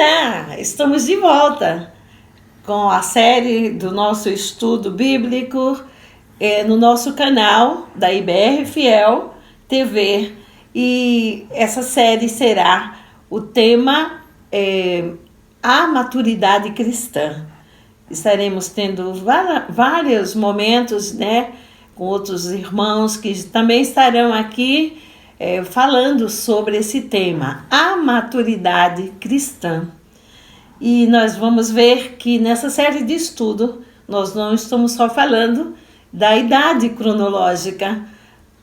Olá, estamos de volta com a série do nosso estudo bíblico no nosso canal da IBR Fiel TV. E essa série será o tema a maturidade cristã. Estaremos tendo vários momentos, né, com outros irmãos que também estarão aqui falando sobre esse tema, a maturidade cristã. E nós vamos ver que nessa série de estudo, nós não estamos só falando da idade cronológica.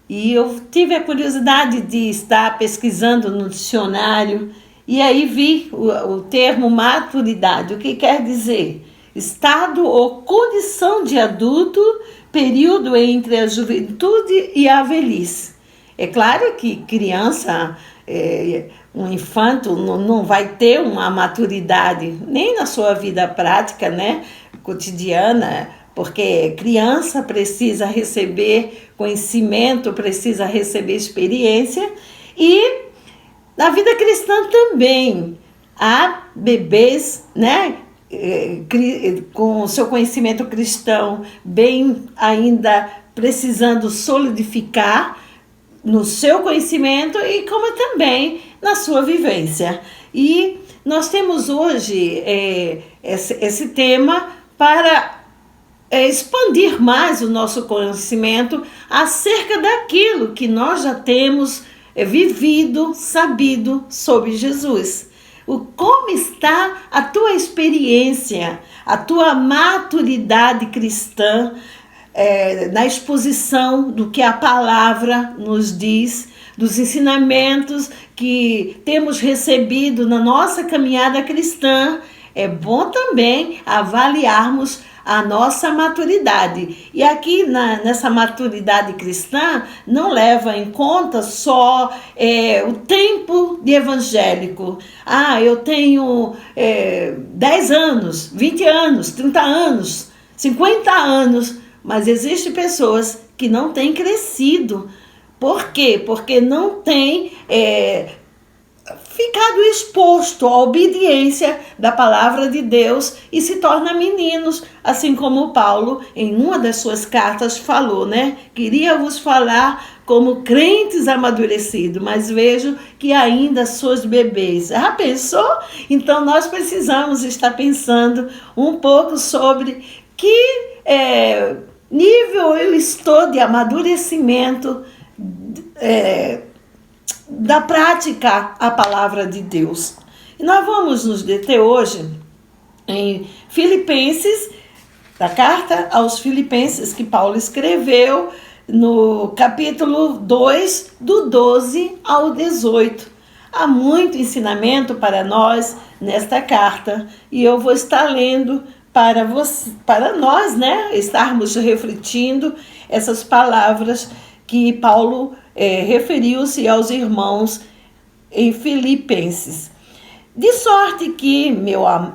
E eu tive a curiosidade de estar pesquisando no dicionário, e aí vi o termo maturidade. O que quer dizer? Estado ou condição de adulto, período entre a juventude e a velhice. É claro que criança, um infanto, não vai ter uma maturidade nem na sua vida prática, né, cotidiana, porque criança precisa receber conhecimento, precisa receber experiência. E na vida cristã também há bebês, né, com o seu conhecimento cristão bem ainda precisando solidificar no seu conhecimento e como também na sua vivência. E nós temos hoje esse tema para expandir mais o nosso conhecimento acerca daquilo que nós já temos vivido, sabido sobre Jesus. Como está a tua experiência, a tua maturidade cristã, na exposição do que a palavra nos diz, dos ensinamentos que temos recebido na nossa caminhada cristã. É bom também avaliarmos a nossa maturidade. E aqui nessa maturidade cristã não leva em conta só o tempo de evangélico. Eu tenho 10 anos, 20 anos, 30 anos, 50 anos, mas existem pessoas que não têm crescido. Por quê? Porque não têm ficado exposto à obediência da palavra de Deus e se tornam meninos, assim como Paulo, em uma das suas cartas, falou, né? Queria vos falar como crentes amadurecidos, mas vejo que ainda sois bebês. Já pensou? Então nós precisamos estar pensando um pouco sobre que nível eu estou de amadurecimento da prática a palavra de Deus. E nós vamos nos deter hoje em Filipenses, da carta aos Filipenses que Paulo escreveu no capítulo 2, do 12 ao 18. Há muito ensinamento para nós nesta carta e eu vou estar lendo para nós, né, estarmos refletindo essas palavras que Paulo referiu-se aos irmãos em Filipenses. De sorte que,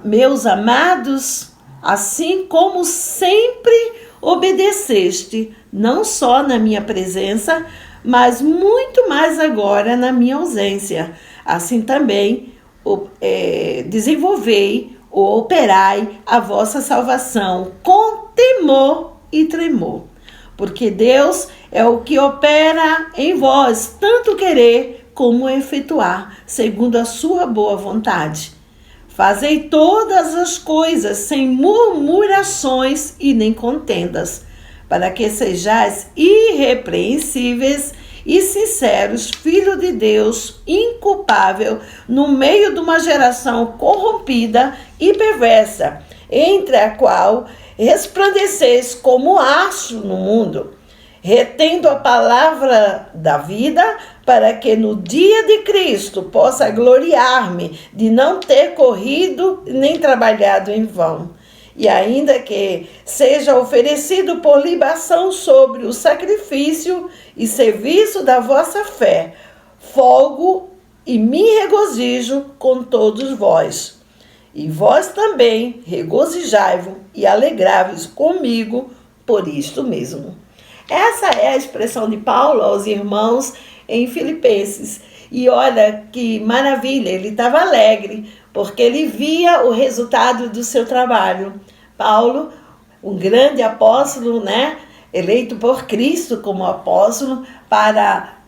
meus amados, assim como sempre obedeceste, não só na minha presença, mas muito mais agora na minha ausência, assim também desenvolvei ou operai a vossa salvação com temor e tremor. Porque Deus é o que opera em vós, tanto querer como efetuar, segundo a sua boa vontade. Fazei todas as coisas sem murmurações e nem contendas, para que sejais irrepreensíveis e sinceros, filho de Deus, inculpável, no meio de uma geração corrompida e perversa, entre a qual resplandeceis como astro no mundo, retendo a palavra da vida, para que no dia de Cristo possa gloriar-me de não ter corrido nem trabalhado em vão. E ainda que seja oferecido por libação sobre o sacrifício e serviço da vossa fé, folgo e me regozijo com todos vós. E vós também regozijai-vos e alegrai-vos comigo por isto mesmo. Essa é a expressão de Paulo aos irmãos em Filipenses. E olha que maravilha, ele estava alegre, porque ele via o resultado do seu trabalho. Paulo, um grande apóstolo, né? Eleito por Cristo como apóstolo para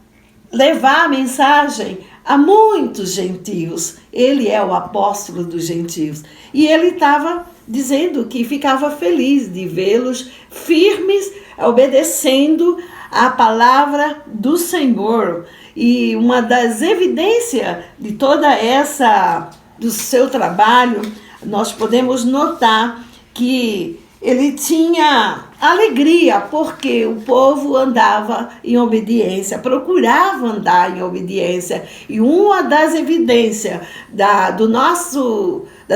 levar a mensagem a muitos gentios. Ele é o apóstolo dos gentios. E ele estava dizendo que ficava feliz de vê-los firmes, obedecendo a palavra do Senhor. E uma das evidências de toda essa, do seu trabalho, nós podemos notar que ele tinha alegria porque o povo andava em obediência, procurava andar em obediência. E uma das evidências da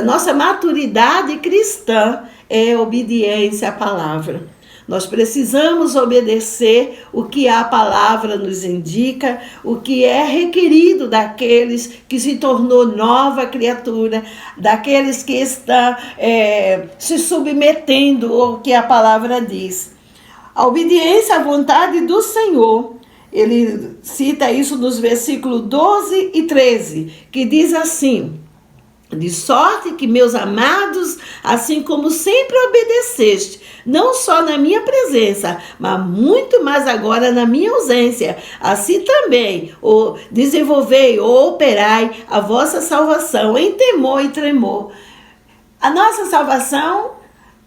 nossa maturidade cristã é a obediência à palavra. Nós precisamos obedecer o que a palavra nos indica, o que é requerido daqueles que se tornou nova criatura, daqueles que estão se submetendo ao que a palavra diz. A obediência à vontade do Senhor, ele cita isso nos versículos 12 e 13, que diz assim: de sorte que, meus amados, assim como sempre obedeceste, não só na minha presença, mas muito mais agora na minha ausência, assim também desenvolvei ou operai a vossa salvação em temor e tremor. A nossa salvação,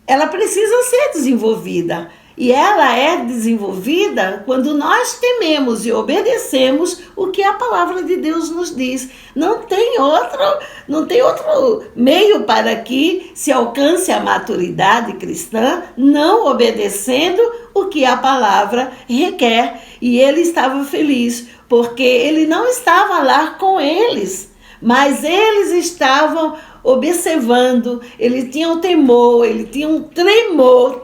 ela precisa ser desenvolvida. E ela é desenvolvida quando nós tememos e obedecemos o que a palavra de Deus nos diz. Não tem outro meio para que se alcance a maturidade cristã não obedecendo o que a palavra requer. E ele estava feliz, porque ele não estava lá com eles, mas eles estavam observando, ele tinha um temor, ele tinha um temor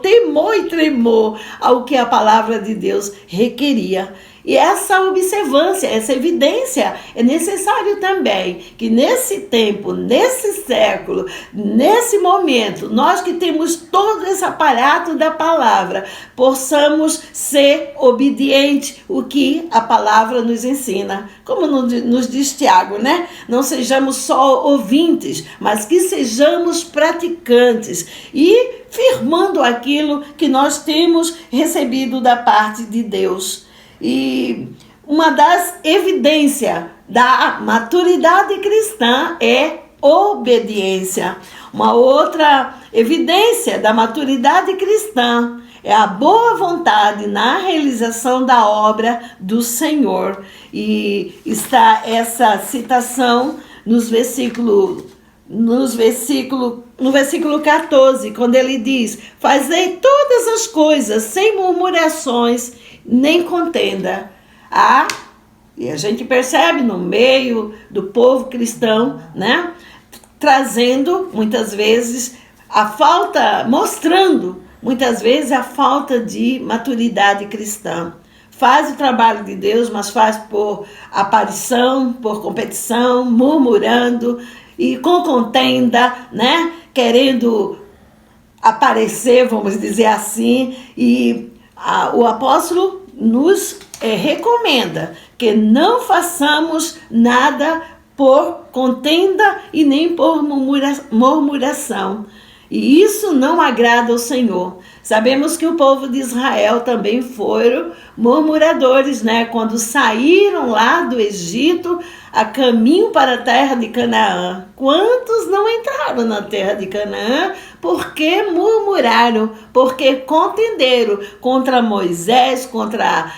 e tremor ao que a palavra de Deus requeria. E essa observância, essa evidência é necessário também que nesse tempo, nesse século, nesse momento, nós que temos todo esse aparato da palavra, possamos ser obedientes o que a palavra nos ensina. Como nos diz Tiago, né? Não sejamos só ouvintes, mas que sejamos praticantes e firmando aquilo que nós temos recebido da parte de Deus. E uma das evidências da maturidade cristã é obediência. Uma outra evidência da maturidade cristã é a boa vontade na realização da obra do Senhor. E está essa citação no versículo 14, quando ele diz: fazei todas as coisas sem murmurações nem contenda. E a gente percebe no meio do povo cristão, né, trazendo muitas vezes mostrando muitas vezes a falta de maturidade cristã. Faz o trabalho de Deus, mas faz por aparição, por competição, murmurando e com contenda, né, querendo aparecer, vamos dizer assim. E o apóstolo nos recomenda que não façamos nada por contenda e nem por murmuração. E isso não agrada ao Senhor. Sabemos que o povo de Israel também foram murmuradores, né? Quando saíram lá do Egito a caminho para a terra de Canaã. Quantos não entraram na terra de Canaã porque murmuraram, porque contenderam contra Moisés, contra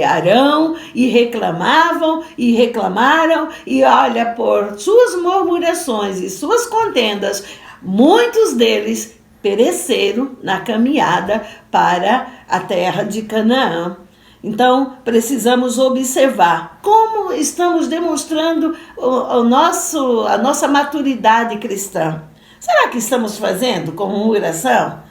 Arão, e reclamaram, e olha, por suas murmurações e suas contendas, muitos deles pereceram na caminhada para a terra de Canaã. Então, precisamos observar como estamos demonstrando a nossa maturidade cristã. Será que estamos fazendo como murmuração?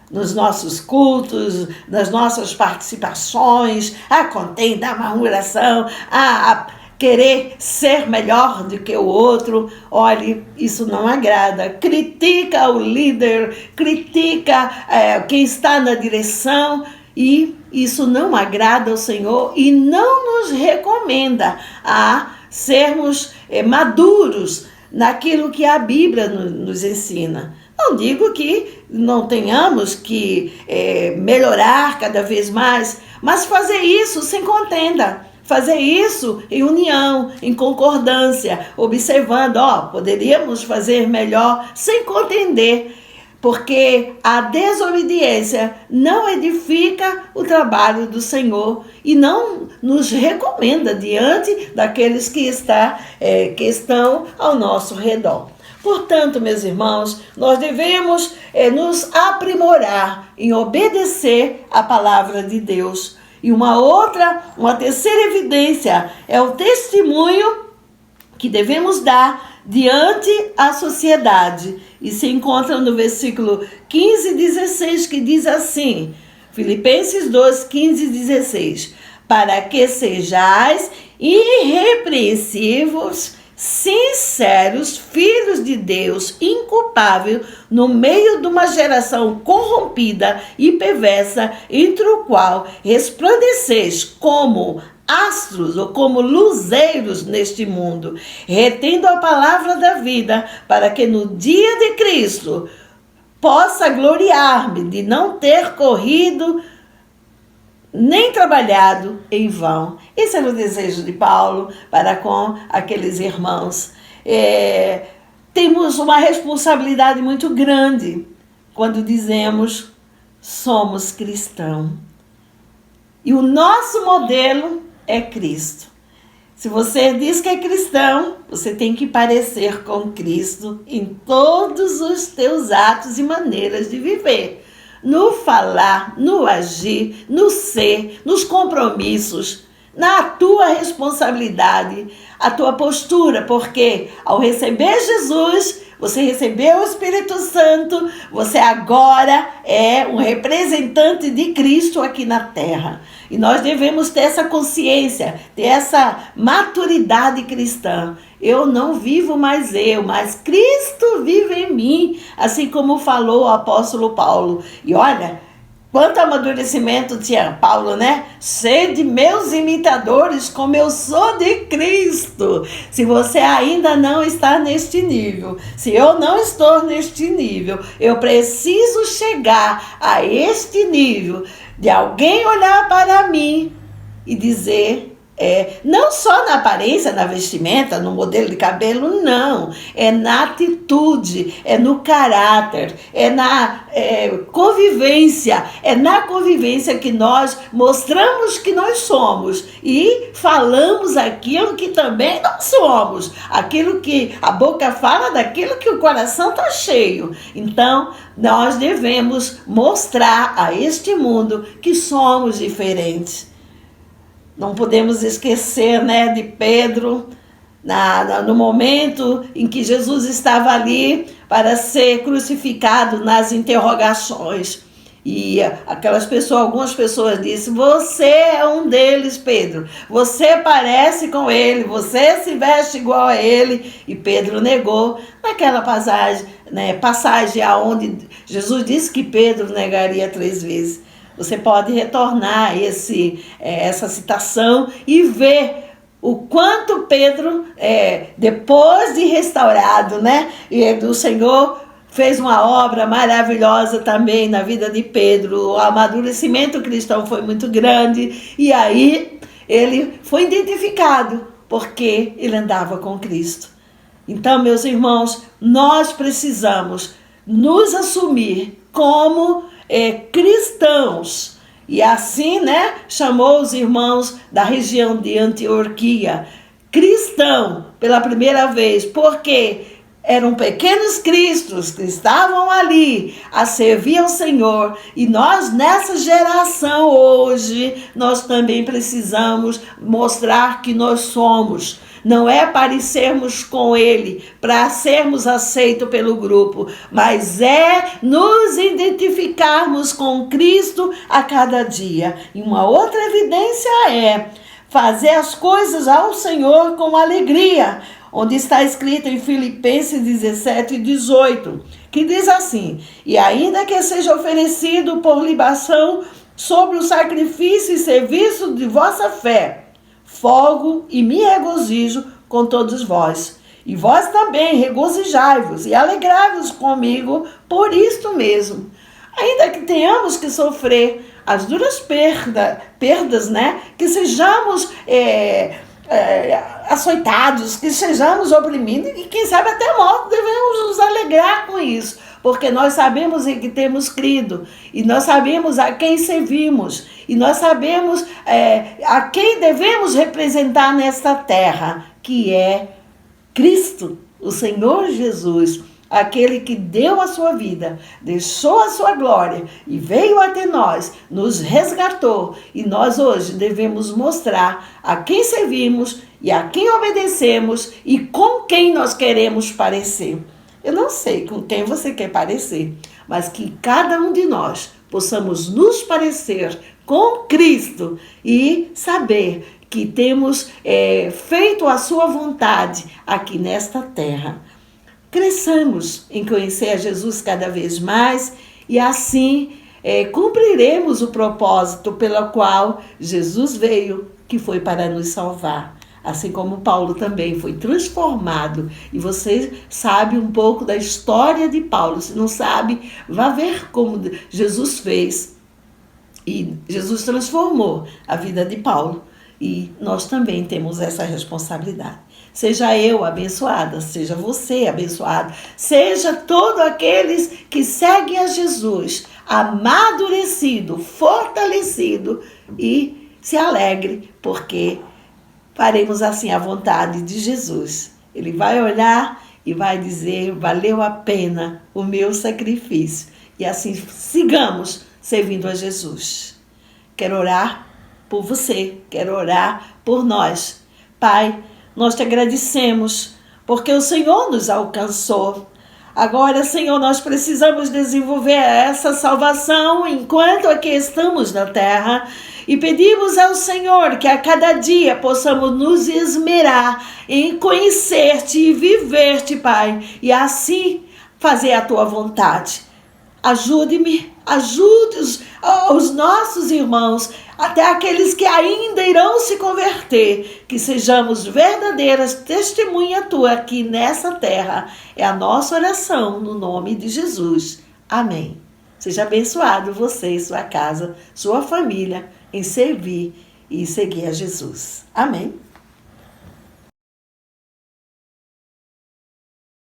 Nos nossos cultos, nas nossas participações, a contenda, a murmuração, a querer ser melhor do que o outro. Olhe, isso não agrada. Critica o líder, critica quem está na direção E isso não agrada ao Senhor e não nos recomenda a sermos maduros naquilo que a Bíblia nos ensina. Não digo que não tenhamos que melhorar cada vez mais, mas fazer isso sem contenda. Fazer isso em união, em concordância, observando, poderíamos fazer melhor sem contender, porque a desobediência não edifica o trabalho do Senhor e não nos recomenda diante daqueles que estão ao nosso redor. Portanto, meus irmãos, nós devemos nos aprimorar em obedecer a palavra de Deus. E uma terceira evidência é o testemunho que devemos dar diante a sociedade. E se encontra no versículo 15 e 16, que diz assim, Filipenses 2, 15 e 16, para que sejais irrepreensíveis, sinceros, filhos de Deus, inculpável, no meio de uma geração corrompida e perversa, entre o qual resplandeceis como astros ou como luzeiros neste mundo, retendo a palavra da vida, para que no dia de Cristo possa gloriar-me de não ter corrido nem trabalhado em vão. Esse era o desejo de Paulo para com aqueles irmãos. Temos uma responsabilidade muito grande quando dizemos somos cristãos. E o nosso modelo é Cristo. Se você diz que é cristão, você tem que parecer com Cristo em todos os teus atos e maneiras de viver. No falar, no agir, no ser, nos compromissos, na tua responsabilidade, a tua postura, porque ao receber Jesus, você recebeu o Espírito Santo, você agora é um representante de Cristo aqui na terra. E nós devemos ter essa consciência, ter essa maturidade cristã. Eu não vivo mais eu, mas Cristo vive em mim, assim como falou o apóstolo Paulo. E olha, quanto amadurecimento tinha Paulo, né? Sede meus imitadores, como eu sou de Cristo. Se você ainda não está neste nível, se eu não estou neste nível, eu preciso chegar a este nível de alguém olhar para mim e dizer... não só na aparência, na vestimenta, no modelo de cabelo, não. É na atitude, é no caráter, é na convivência. É na convivência que nós mostramos que nós somos e falamos aquilo que também não somos. Aquilo que a boca fala, daquilo que o coração está cheio. Então, nós devemos mostrar a este mundo que somos diferentes. Não podemos esquecer, né, de Pedro, no momento em que Jesus estava ali para ser crucificado, nas interrogações. E algumas pessoas disseram, você é um deles, Pedro. Você parece com ele, você se veste igual a ele. E Pedro negou naquela passagem onde Jesus disse que Pedro negaria 3 vezes. Você pode retornar essa citação e ver o quanto Pedro, depois de restaurado, né, o Senhor fez uma obra maravilhosa também na vida de Pedro. O amadurecimento cristão foi muito grande e aí ele foi identificado porque ele andava com Cristo. Então, meus irmãos, nós precisamos nos assumir como cristãos. E assim, né, chamou os irmãos da região de Antioquia cristão pela primeira vez, porque eram pequenos cristos que estavam ali a servir ao Senhor. E nós, nessa geração hoje, nós também precisamos mostrar que nós somos. Não é parecermos com ele para sermos aceitos pelo grupo, mas é nos identificarmos com Cristo a cada dia. E uma outra evidência é fazer as coisas ao Senhor com alegria, onde está escrito em Filipenses 17 e 18, que diz assim, e ainda que seja oferecido por libação sobre o sacrifício e serviço de vossa fé. Folgo e me regozijo com todos vós. E vós também regozijai-vos e alegrai-vos comigo por isto mesmo. Ainda que tenhamos que sofrer as duras perdas, né? Que sejamos açoitados, que sejamos oprimidos e quem sabe até mortos, devemos nos alegrar com isso, porque nós sabemos em que temos crido e nós sabemos a quem servimos e nós sabemos a quem devemos representar nesta terra, que é Cristo, o Senhor Jesus, aquele que deu a sua vida, deixou a sua glória e veio até nós, nos resgatou. E nós hoje devemos mostrar a quem servimos e a quem obedecemos e com quem nós queremos parecer. Eu não sei com quem você quer parecer, mas que cada um de nós possamos nos parecer com Cristo e saber que temos feito a sua vontade aqui nesta terra. Cresçamos em conhecer a Jesus cada vez mais e assim cumpriremos o propósito pelo qual Jesus veio, que foi para nos salvar. Assim como Paulo também foi transformado. E você sabe um pouco da história de Paulo. Se não sabe, vá ver como Jesus fez. E Jesus transformou a vida de Paulo. E nós também temos essa responsabilidade. Seja eu abençoada, seja você abençoado, seja todos aqueles que seguem a Jesus, amadurecido, fortalecido e se alegre, porque faremos assim a vontade de Jesus. Ele vai olhar e vai dizer, valeu a pena o meu sacrifício. E assim sigamos servindo a Jesus. Quero orar por você, quero orar por nós. Pai, nós te agradecemos porque o Senhor nos alcançou. Agora, Senhor, nós precisamos desenvolver essa salvação enquanto aqui estamos na terra e pedimos ao Senhor que a cada dia possamos nos esmerar em conhecer-te e viver-te, Pai, e assim fazer a tua vontade. Ajude-me, ajude os nossos irmãos, até aqueles que ainda irão se converter, que sejamos verdadeiras testemunha tua aqui nessa terra. É a nossa oração no nome de Jesus. Amém. Seja abençoado você, sua casa, sua família, em servir e seguir a Jesus. Amém.